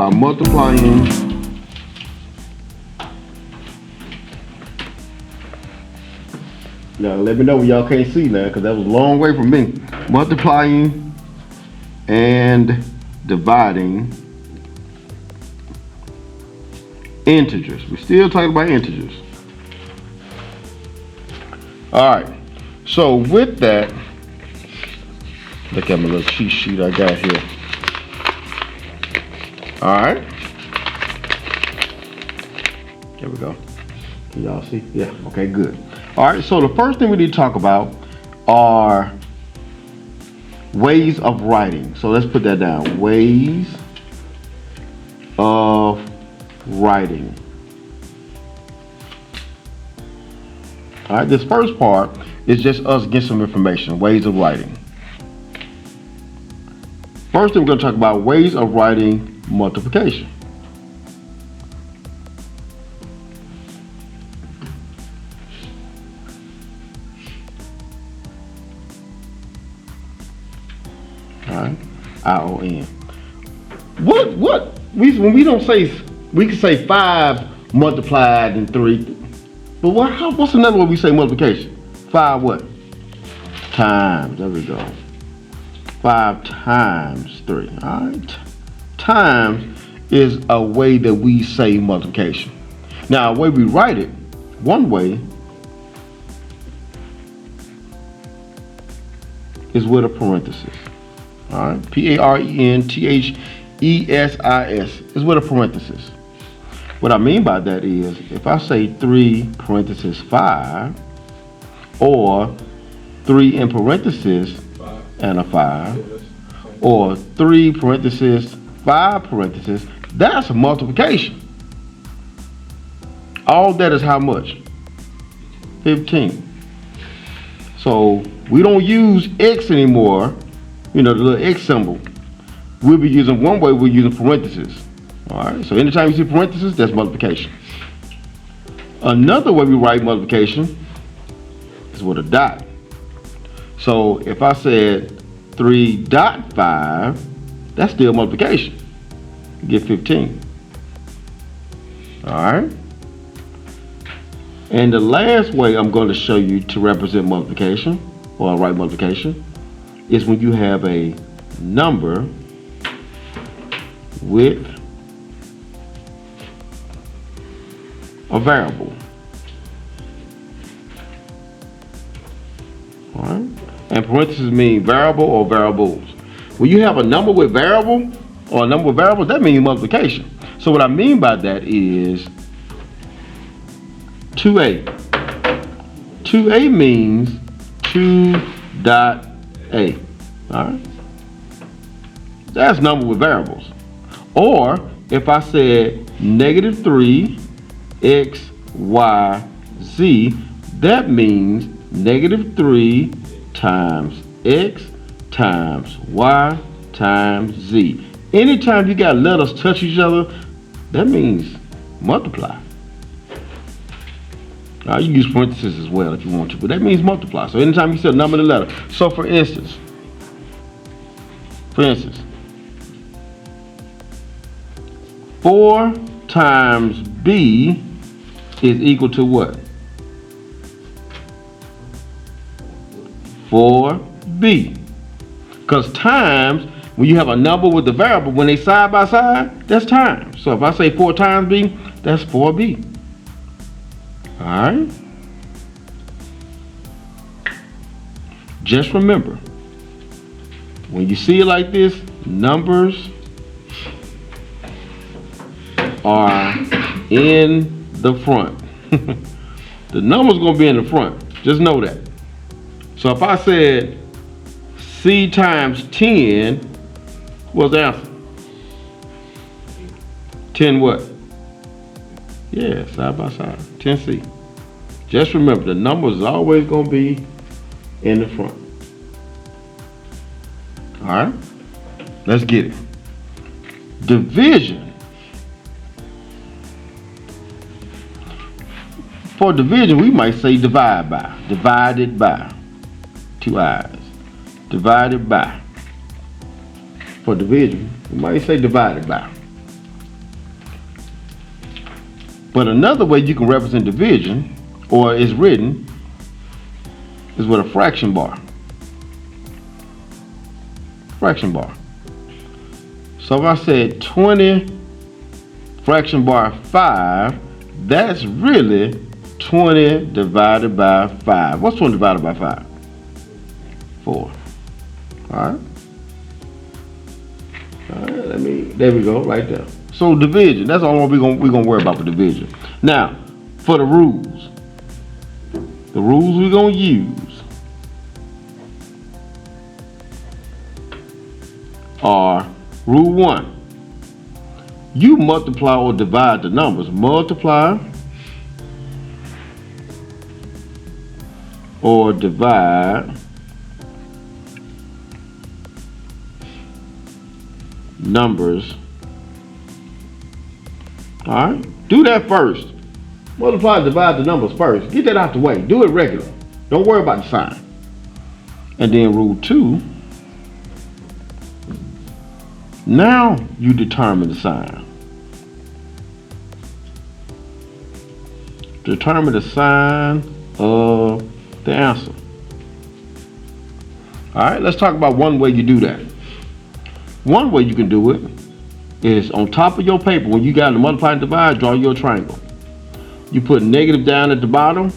about multiplying now. Let me know when y'all can't see now, because that was a long way from me. Multiplying and dividing integers. We're still talking about integers. Alright, so with that, look at my little cheat sheet I got here. Alright. There we go. Can y'all see? Yeah, okay, good. Alright, so the first thing we need to talk about are ways of writing. So let's put that down. Ways of writing. Alright, this first part is just us getting some information. Ways of writing. First thing we're going to talk about ways of writing multiplication. Alright, ION. When we don't say, we can say 5 multiplied in 3. But what's another way we say multiplication? 5 what? Times. There we go. 5 times 3. Alright. Times is a way that we say multiplication. Now, the way we write it, one way is with a parenthesis. Alright. Parenthesis is with a parenthesis. What I mean by that is, if I say 3 parenthesis 5, or 3 in parenthesis and a 5, or 3 parenthesis 5 parenthesis, that's a multiplication. All that is how much? 15. So we don't use X anymore, the little X symbol. We'll be using one way, we're using parentheses. Alright, so anytime you see parentheses, that's multiplication. Another way we write multiplication is with a dot. So if I said 3.5, that's still multiplication. You get 15. Alright. And the last way I'm going to show you to represent multiplication, or write multiplication, is when you have a number with a variable. Alright? And parentheses mean variable or variables. When you have a number with variable or a number with variables, that means multiplication. So what I mean by that is 2a. 2a means 2.a. Alright? That's number with variables. Or if I said negative 3 x, y, z, that means negative 3 times x times y times z. Anytime you got letters touch each other, that means multiply. Now you can use parentheses as well if you want to, but that means multiply. So anytime you see a number and a letter. So for instance, 4 times b is equal to what? 4b. Because times, when you have a number with the variable, when they side by side, that's times. So if I say 4 times b, that's 4b. Alright? Just remember, when you see it like this, numbers are in the front. The number's going to be in the front. Just know that. So if I said C times 10, what's the answer? 10 what? Yeah, side by side. 10C. Just remember, the number is always going to be in the front. Alright? Let's get it. Division. For division, we might say divide by. Divided by. 2 I's. Divided by. For division, we might say divided by. But another way you can represent division, or is written, is with a fraction bar. Fraction bar. So if I said 20 fraction bar 5, that's really 20 divided by 5. What's 20 divided by 5? 4. Alright, there we go, right there. So division, that's all we're gonna worry about for division. Now, for the rules we're gonna use are rule 1. You multiply or divide the numbers. Multiply or divide numbers. Alright? Do that first. Multiply and divide the numbers first. Get that out the way. Do it regular. Don't worry about the sign. And then rule 2. Now you determine the sign. Determine the sign of the answer. Alright, let's talk about one way you do that. One way you can do it is on top of your paper, when you got to multiply and divide, draw your triangle. You put negative down at the bottom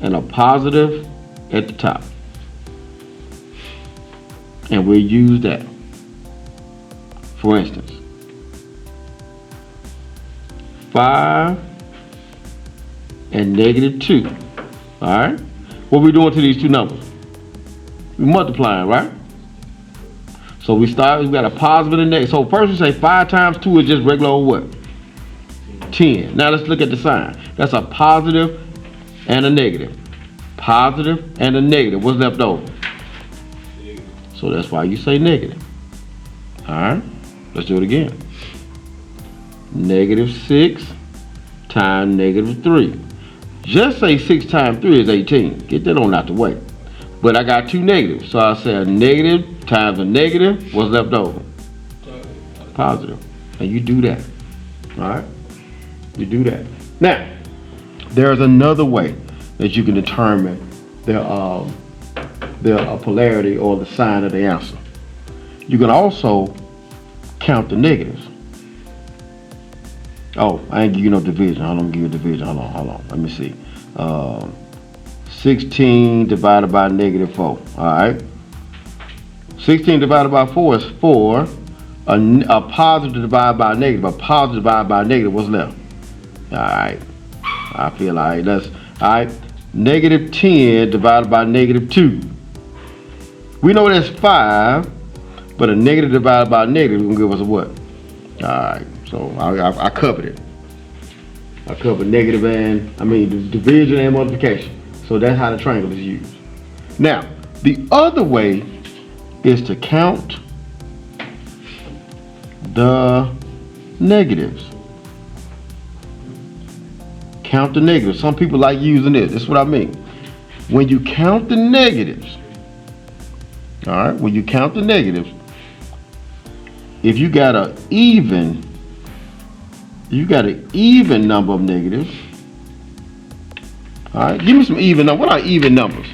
and a positive at the top. And we'll use that. For instance, 5 and negative 2. Alright? What are we doing to these two numbers? We're multiplying, right? So we got a positive and a negative. So first we say 5 times 2 is just regular old what? 10. Now let's look at the sign. That's a positive and a negative. Positive and a negative. What's left over? So that's why you say negative. Alright? Let's do it again. Negative 6 times negative 3. Just say 6 times 3 is 18. Get that on out the way. But I got two negatives. So I say a negative times a negative. What's left over? Positive. And you do that. Alright? You do that. Now, there's another way that you can determine the polarity or the sign of the answer. You can also count the negatives. Oh, I ain't give you no division. Hold on, give you a division. Hold on. Let me see. 16 divided by negative 4. Alright. 16 divided by 4 is 4. A positive divided by a negative. A positive divided by a negative. What's left? Alright. I feel alright. That's alright. Negative 10 divided by negative 2. We know that's 5. But a negative divided by a negative is going to give us a what? Alright, so I covered it. I covered negative and, division and multiplication. So that's how the triangle is used. Now, the other way is to count the negatives. Count the negatives. Some people like using this. This is what I mean. When you count the negatives, alright, when you count the negatives, if you got an even number of negatives. All right, give me some even numbers. What are even numbers?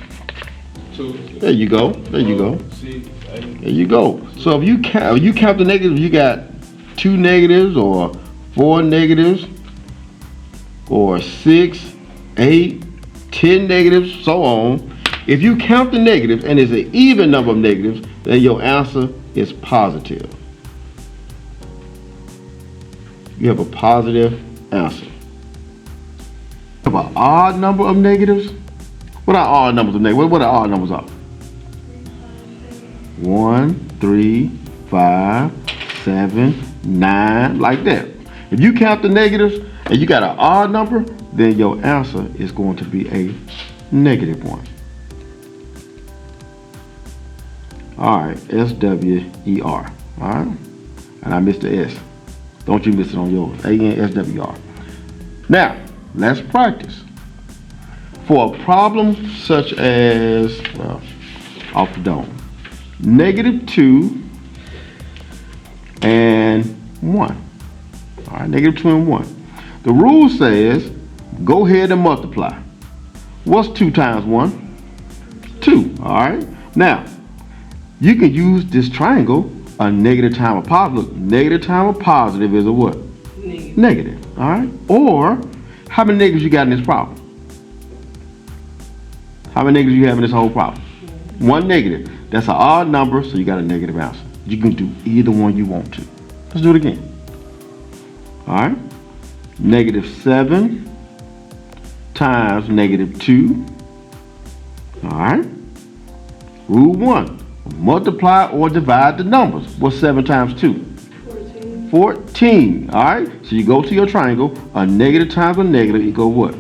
2. There you go. There you go. There you go. So if you count the negatives, you got 2 negatives or 4 negatives or 6, 8, 10 negatives, so on. If you count the negatives and it's an even number of negatives, then your answer is positive. You have a positive answer. You have an odd number of negatives. What are odd numbers of negatives? What are odd numbers of? 1, 3, 5, 7, 9, like that. If you count the negatives and you got an odd number, then your answer is going to be a negative one. Alright, SWER. Alright? And I missed the S. Don't you miss it on yours. ANSWR. Now, let's practice. For a problem such as, well, off the dome, negative 2 and 1. All right, negative 2 and 1. The rule says Go ahead and multiply. What's 2 times 1? 2. All right. Now, you can use this triangle, a negative times a positive. Look, negative times a positive is a what? Negative. All right. Or, how many negatives you got in this problem? How many negatives you have in this whole problem? 1 negative. That's an odd number, so you got a negative answer. You can do either one you want to. Let's do it again. All right. Negative 7 times negative 2. All right. Rule 1. Multiply or divide the numbers. What's 7 times 2? 14. 14. All right. So you go to your triangle. A negative times a negative equals what?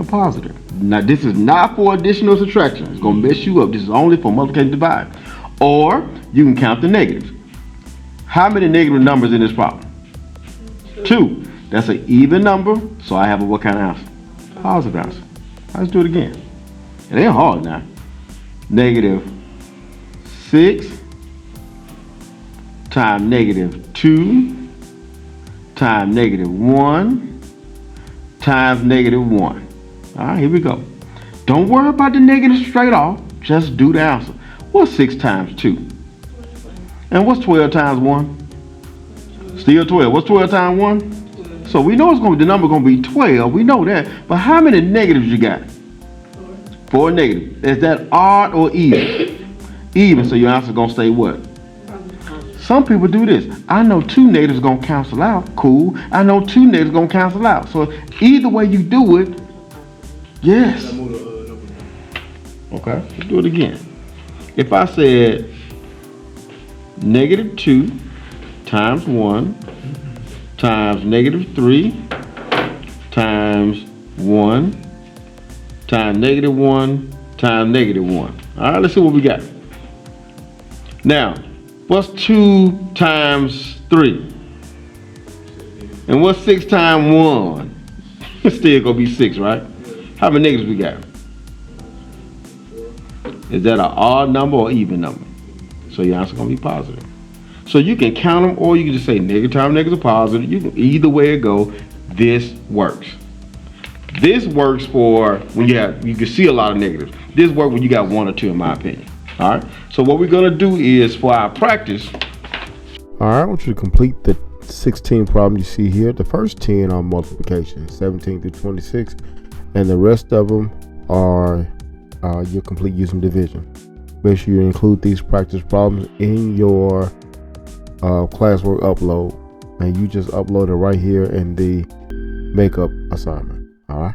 A positive. Now this is not for addition or subtraction. It's going to mess you up. This is only for multiplication and divide. Or you can count the negatives. How many negative numbers in this problem? 2. That's an even number. So I have a what kind of answer? Positive answer. Let's do it again. It ain't hard now. Negative 6 times negative 2 times negative 1 times negative 1. All right, here we go. Don't worry about the negatives straight off. Just do the answer. What's 6 times 2? And what's 12 times 1? Still 12. What's 12 times 1? So we know the number going to be 12. We know that. But how many negatives you got? 4 negatives. Is that odd or even? Even. So your answer is going to stay what? Some people do this. I know 2 negatives going to cancel out. Cool. I know 2 negatives going to cancel out. So either way you do it, yes. Okay, let's do it again. If I said negative 2 times 1 times negative 3 times 1 times negative 1 times negative 1. All right, let's see what we got. Now, what's 2 times 3? And what's 6 times 1? It's still going to be 6, right? How many negatives we got? Is that an odd number or even number? So your answer is going to be positive. So you can count them, or you can just say negative times negative is positive. You can either way it go. This works. This works for when you can see a lot of negatives. This works when you got 1 or 2, in my opinion. All right. So what we're gonna do is for our practice. All right. I want you to complete the 16 problem you see here. The first 10 are multiplication, 17 through 26, and the rest of them are you'll complete using division. Make sure you include these practice problems in your classwork upload, and you just upload it right here in the makeup assignment. All right.